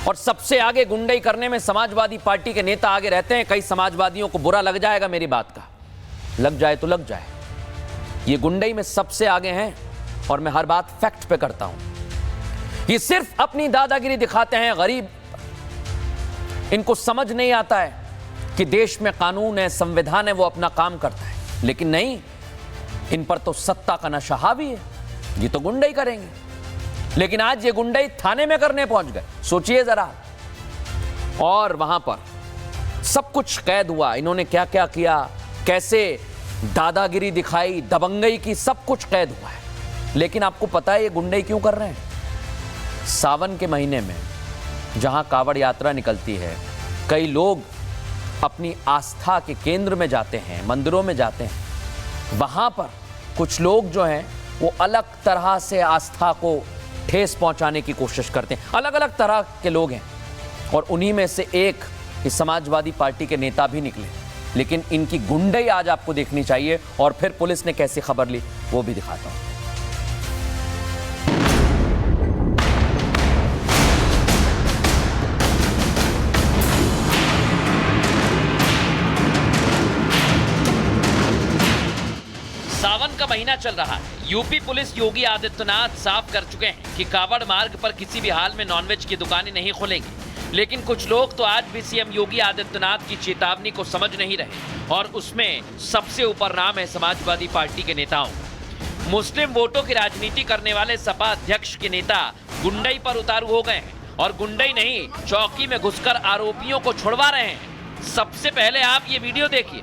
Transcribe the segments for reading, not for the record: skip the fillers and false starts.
और सबसे आगे गुंडई करने में समाजवादी पार्टी के नेता आगे रहते हैं। कई समाजवादियों को बुरा लग जाएगा मेरी बात का, लग जाए तो लग जाए। ये गुंडई में सबसे आगे हैं और मैं हर बात फैक्ट पे करता हूं। ये सिर्फ अपनी दादागिरी दिखाते हैं गरीब। इनको समझ नहीं आता है कि देश में कानून है, संविधान है, वो अपना काम करता है। लेकिन नहीं, इन पर तो सत्ता का नशा हावी है। ये तो गुंडई करेंगे, लेकिन आज ये गुंडई थाने में करने पहुंच गए। सोचिए जरा, और वहां पर सब कुछ कैद हुआ। इन्होंने क्या क्या किया, कैसे दादागिरी दिखाई, दबंगई की, सब कुछ कैद हुआ है। लेकिन आपको पता है ये गुंडई क्यों कर रहे हैं? सावन के महीने में जहां कावड़ यात्रा निकलती है, कई लोग अपनी आस्था के केंद्र में जाते हैं, मंदिरों में जाते हैं। वहां पर कुछ लोग जो हैं वो अलग तरह से आस्था को ठेस पहुंचाने की कोशिश करते हैं। अलग अलग तरह के लोग हैं और उन्हीं में से एक इस समाजवादी पार्टी के नेता भी निकले। लेकिन इनकी गुंडई आज आपको देखनी चाहिए, और फिर पुलिस ने कैसी खबर ली वो भी दिखाता हूं। सावन का महीना चल रहा है। यूपी पुलिस योगी आदित्यनाथ साफ कर चुके हैं कि कावड़ मार्ग पर किसी भी हाल में नॉनवेज की दुकानें नहीं खुलेंगी। लेकिन कुछ लोग तो आज भी सीएम योगी आदित्यनाथ की चेतावनी को समझ नहीं रहे, और उसमें सबसे ऊपर नाम है समाजवादी पार्टी के नेताओं। मुस्लिम वोटों की राजनीति करने वाले सपा अध्यक्ष के नेता गुंडई पर उतारू हो गए हैं, और गुंडई नहीं, चौकी में घुसकर आरोपियों को छुड़वा रहे हैं। सबसे पहले आप ये वीडियो देखिए।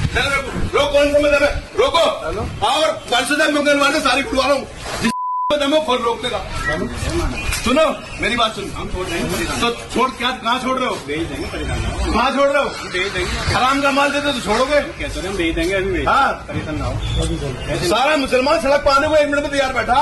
रोको, कौन सा मतलब है? रोको और मैं सारी खुलवा रहा हूँ। खोल रोकने का सुनो, मेरी बात सुन। हम छोड़ देंगे तो छोड़, क्या कहाँ छोड़ रहे हो? भेज देंगे, कहाँ छोड़ रहे हो? भेज देंगे। हराम का माल देते तो छोड़ोगे कैसे? हम भेज देंगे अभी। हाँ, परेशान ना हो। सारा मुसलमान सड़क पर आने को 1 मिनट में तैयार बैठा।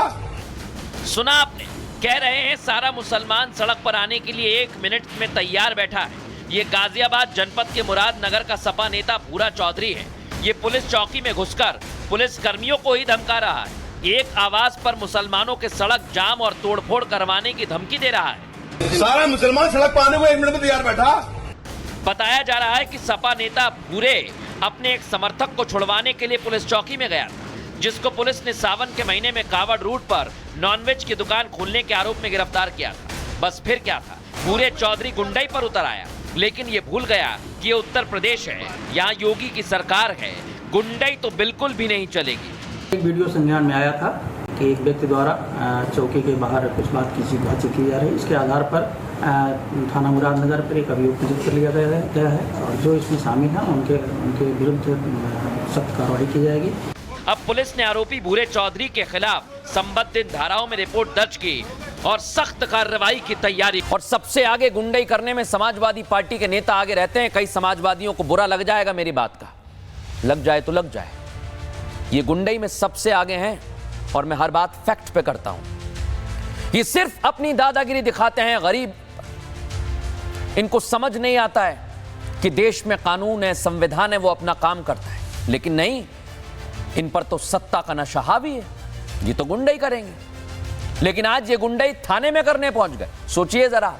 सुना आपने, कह रहे हैं सारा मुसलमान सड़क पर आने के लिए 1 मिनट में तैयार बैठा है। ये गाजियाबाद जनपद के मुरादनगर का सपा नेता भूरा चौधरी है। ये पुलिस चौकी में घुसकर पुलिस कर्मियों को ही धमका रहा है। एक आवाज पर मुसलमानों के सड़क जाम और तोड़फोड़ करवाने की धमकी दे रहा है। सारा मुसलमान सड़क पर आने को 1 मिनट में तैयार बैठा। बताया जा रहा है कि सपा नेता भूरे अपने एक समर्थक को छुड़वाने के लिए पुलिस चौकी में गया था, जिसको पुलिस ने सावन के महीने में कावड़ रूट पर नॉनवेज की दुकान खोलने के आरोप में गिरफ्तार किया था। बस फिर क्या था, भूरे चौधरी गुंडई पर उतर आया। लेकिन ये भूल गया कि ये उत्तर प्रदेश है, यहाँ योगी की सरकार है। गुंडई तो बिल्कुल भी नहीं चलेगी। एक वीडियो संज्ञान में आया था कि एक व्यक्ति द्वारा चौकी के बाहर कुछ बातचीत की जा रही है। इसके आधार पर थाना मुरादनगर पर एक अभियोग पंजीकृत कर लिया गया है, और जो इसमें शामिल हैं उनके विरुद्ध सख्त कार्रवाई की जाएगी। अब पुलिस ने आरोपी भूरे चौधरी के खिलाफ संबंधित धाराओं में रिपोर्ट दर्ज की और सख्त कार्रवाई की तैयारी। और सबसे आगे गुंडई करने में समाजवादी पार्टी के नेता आगे रहते हैं। कई समाजवादियों को बुरा लग जाएगा मेरी बात का, लग जाए तो लग जाए। ये गुंडई में सबसे आगे हैं और मैं हर बात फैक्ट पे करता हूं। ये सिर्फ अपनी दादागिरी दिखाते हैं गरीब। इनको समझ नहीं आता है कि देश में कानून है, संविधान है, वो अपना काम करता है। लेकिन नहीं, इन पर तो सत्ता का नशा हावी है। ये तो गुंडई करेंगे, लेकिन आज ये गुंडई थाने में करने पहुंच गए। सोचिए जरा,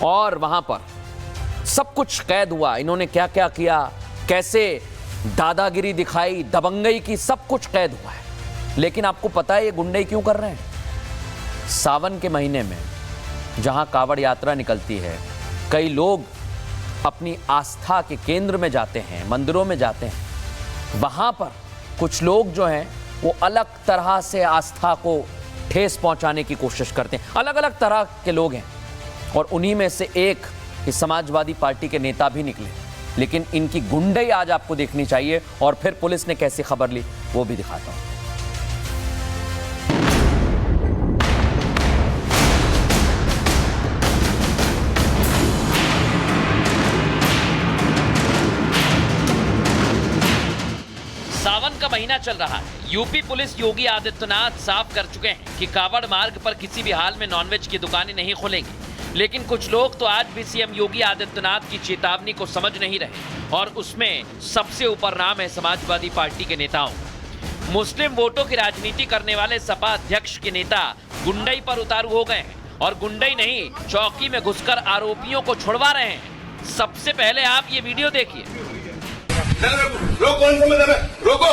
और वहां पर सब कुछ कैद हुआ। इन्होंने क्या क्या किया, कैसे दादागिरी दिखाई, दबंगई की, सब कुछ कैद हुआ है। लेकिन आपको पता है ये गुंडई क्यों कर रहे हैं? सावन के महीने में जहां कावड़ यात्रा निकलती है, कई लोग अपनी आस्था के केंद्र में जाते हैं, मंदिरों में जाते हैं। वहां पर कुछ लोग जो हैं वो अलग तरह से आस्था को ठेस पहुंचाने की कोशिश करते हैं। अलग अलग तरह के लोग हैं और उन्हीं में से एक इस समाजवादी पार्टी के नेता भी निकले। लेकिन इनकी गुंडई आज आपको देखनी चाहिए, और फिर पुलिस ने कैसी खबर ली वो भी दिखाता हूं। सावन का महीना चल रहा है। यूपी पुलिस योगी आदित्यनाथ साफ कर चुके हैं कि कावड़ मार्ग पर किसी भी हाल में नॉनवेज की दुकानें नहीं खुलेंगी। लेकिन कुछ लोग तो आज भी सीएम योगी आदित्यनाथ की चेतावनी को समझ नहीं रहे, और उसमें सबसे ऊपर नाम है समाजवादी पार्टी के नेताओं। मुस्लिम वोटों की राजनीति करने वाले सपा अध्यक्ष के नेता गुंडई पर उतारू हो गए हैं, और गुंडई नहीं, चौकी में घुसकर आरोपियों को छुड़वा रहे हैं। सबसे पहले आप ये वीडियो देखिए। रोको, कौन सा मतलब है? रोको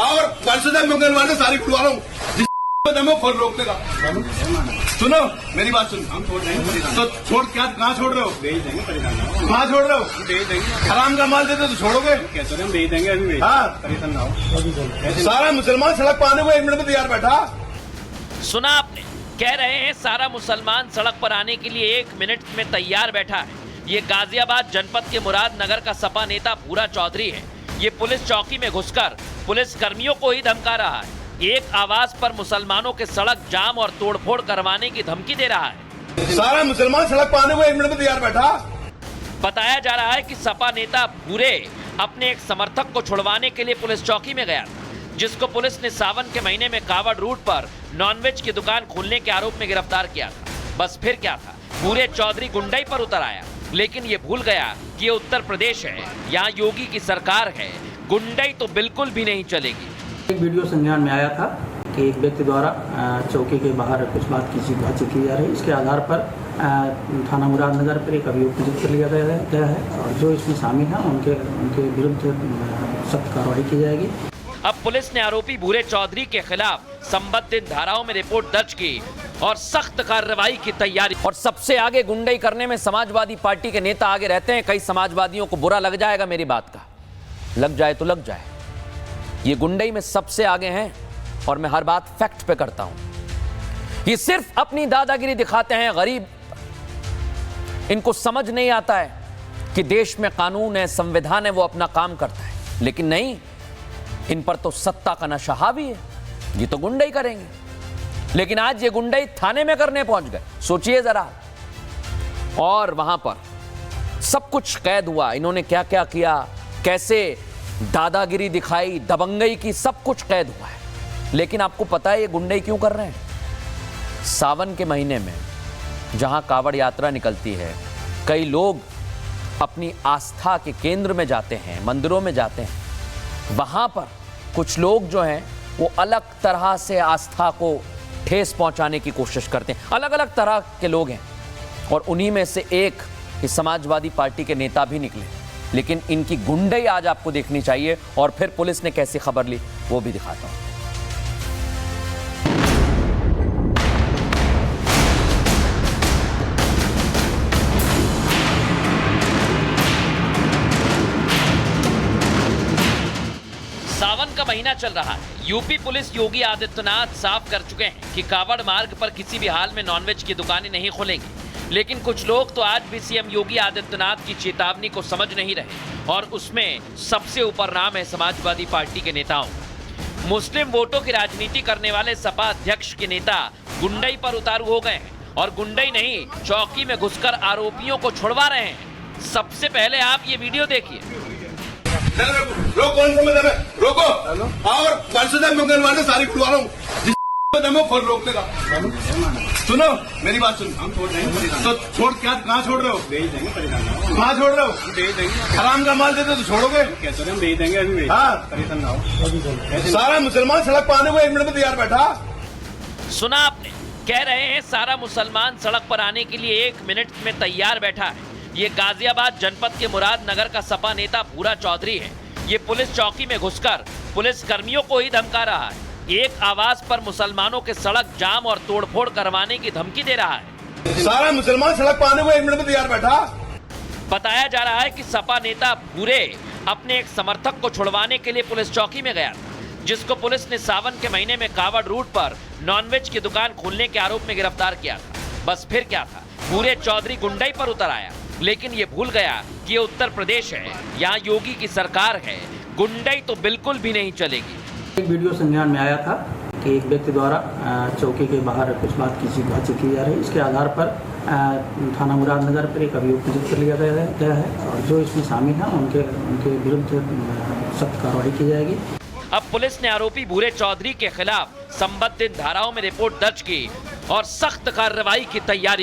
और परसों मुंगल वाले सारी खुलवा रहा हूँ, जिस दमो खोल रोकने का। सुनो मेरी बात सुन, हम छोड़ देंगे तो छोड़, क्या कहाँ छोड़ रहे हो? भेज देंगे, कहाँ छोड़ रहे हो? भेज देंगे। हराम का माल देते तो छोड़ोगे कैसे? हम भेज देंगे अभी। हाँ, परेशान ना हो। सारा मुसलमान सड़क पर आने को 1 मिनट में तैयार बैठा। सुना आपने, कह रहे हैं सारा मुसलमान सड़क पर आने के लिए 1 मिनट में तैयार बैठा है। ये गाजियाबाद जनपद के मुरादनगर का सपा नेता भूरा चौधरी है। ये पुलिस चौकी में घुसकर पुलिस कर्मियों को ही धमका रहा है। एक आवाज पर मुसलमानों के सड़क जाम और तोड़फोड़ करवाने की धमकी दे रहा है। सारा मुसलमान सड़क पर आने को 1 मिनट में तैयार बैठा। बताया जा रहा है कि सपा नेता भूरे अपने एक समर्थक को छुड़वाने के लिए पुलिस चौकी में गया था, जिसको पुलिस ने सावन के महीने में कावड़ रूट पर नॉनवेज की दुकान खोलने के आरोप में गिरफ्तार किया था। बस फिर क्या था, भूरे चौधरी गुंडई पर उतर आया, लेकिन ये भूल गया कि ये उत्तर प्रदेश है, यहाँ योगी की सरकार है, गुंडई तो बिल्कुल भी नहीं चलेगी। एक वीडियो संज्ञान में आया था कि एक व्यक्ति द्वारा चौकी के बाहर कुछ बातचीत की जा रही है। इसके आधार पर थाना मुरादनगर पर एक अभियोग पंजीकृत कर लिया गया है और जो इसमें शामिल हैं उनके विरुद्ध सख्त कार्रवाई की जाएगी। अब पुलिस ने आरोपी भूरे चौधरी के खिलाफ संबंधित धाराओं में रिपोर्ट दर्ज की और सख्त कार्रवाई की तैयारी। और सबसे आगे गुंडई करने में समाजवादी पार्टी के नेता आगे रहते हैं। कई समाजवादियों को बुरा लग जाएगा मेरी बात का, लग जाए तो लग जाए। ये गुंडई में सबसे आगे हैं और मैं हर बात फैक्ट पे करता हूं। ये सिर्फ अपनी दादागिरी दिखाते हैं गरीब। इनको समझ नहीं आता है कि देश में कानून है, संविधान है, वो अपना काम करता है। लेकिन नहीं, इन पर तो सत्ता का नशा हावी है, ये तो गुंडई करेंगे। लेकिन आज ये गुंडई थाने में करने पहुंच गए, सोचिए जरा। और वहां पर सब कुछ कैद हुआ, इन्होंने क्या क्या किया, कैसे दादागिरी दिखाई, दबंगई की, सब कुछ कैद हुआ है। लेकिन आपको पता है ये गुंडई क्यों कर रहे हैं? सावन के महीने में जहां कावड़ यात्रा निकलती है, कई लोग अपनी आस्था के केंद्र में जाते हैं, मंदिरों में जाते हैं। वहां पर कुछ लोग जो हैं वो अलग तरह से आस्था को ठेस पहुंचाने की कोशिश करते हैं। अलग अलग तरह के लोग हैं और उन्हीं में से एक इस समाजवादी पार्टी के नेता भी निकले। लेकिन इनकी गुंडई आज आपको देखनी चाहिए और फिर पुलिस ने कैसी खबर ली वो भी दिखाता हूं। सावन का महीना चल रहा है। यूपी पुलिस योगी आदित्यनाथ साफ कर चुके हैं कि कावड़ मार्ग पर किसी भी हाल में नॉनवेज की दुकानें नहीं खोलेंगी। लेकिन कुछ लोग तो आज भी सीएम योगी आदित्यनाथ की चेतावनी को समझ नहीं रहे और उसमें सबसे ऊपर नाम है समाजवादी पार्टी के नेताओं। मुस्लिम वोटों की राजनीति करने वाले सपा अध्यक्ष के नेता गुंडई पर उतारू हो गए हैं और गुंडई नहीं, चौकी में घुसकर आरोपियों को छुड़वा रहे हैं। सबसे पहले आप ये वीडियो देखिए। रोको, कौन सा मतलब है? रोको और परसों मुंगल वाले सारी खुलवा रहा हूँ, जिस दमो खोल रोकने का। सुनो मेरी बात सुन, हम छोड़ देंगे तो छोड़, क्या कहाँ छोड़ रहे हो? भेज देंगे, कहाँ छोड़ रहे हो? भेज देंगे। हराम का माल देते तो छोड़ोगे कैसे? हम भेज देंगे अभी। हाँ, परेशान ना हो। सारा मुसलमान सड़क पर आने को 1 मिनट में तैयार बैठा। सुना आपने, कह रहे हैं सारा मुसलमान सड़क पर आने के लिए 1 मिनट में तैयार बैठा है। ये गाजियाबाद जनपद के मुरादनगर का सपा नेता भूरा चौधरी है। ये पुलिस चौकी में घुसकर पुलिस कर्मियों को ही धमका रहा है। एक आवाज पर मुसलमानों के सड़क जाम और तोड़फोड़ करवाने की धमकी दे रहा है। सारा मुसलमान सड़क पर आने को 1 मिनट में तैयार बैठा। बताया जा रहा है कि सपा नेता भूरे अपने एक समर्थक को छुड़वाने के लिए पुलिस चौकी में गया था, जिसको पुलिस ने सावन के महीने में कावड़ रूट पर नॉनवेज की दुकान खोलने के आरोप में गिरफ्तार किया था। बस फिर क्या था, भूरे चौधरी गुंडई पर उतर आया, लेकिन ये भूल गया कि ये उत्तर प्रदेश है, यहाँ योगी की सरकार है, गुंडई तो बिल्कुल भी नहीं चलेगी। एक वीडियो संज्ञान में आया था कि एक व्यक्ति द्वारा चौकी के बाहर कुछ बातचीत की जा रही है। इसके आधार पर थाना मुरादनगर पर एक अभियोग पंजीकृत कर लिया गया है और जो इसमें शामिल हैं उनके विरुद्ध सख्त कार्रवाई की जाएगी। अब पुलिस ने आरोपी भूरे चौधरी के खिलाफ संबंधित धाराओं में रिपोर्ट दर्ज की और सख्त कार्रवाई की तैयारी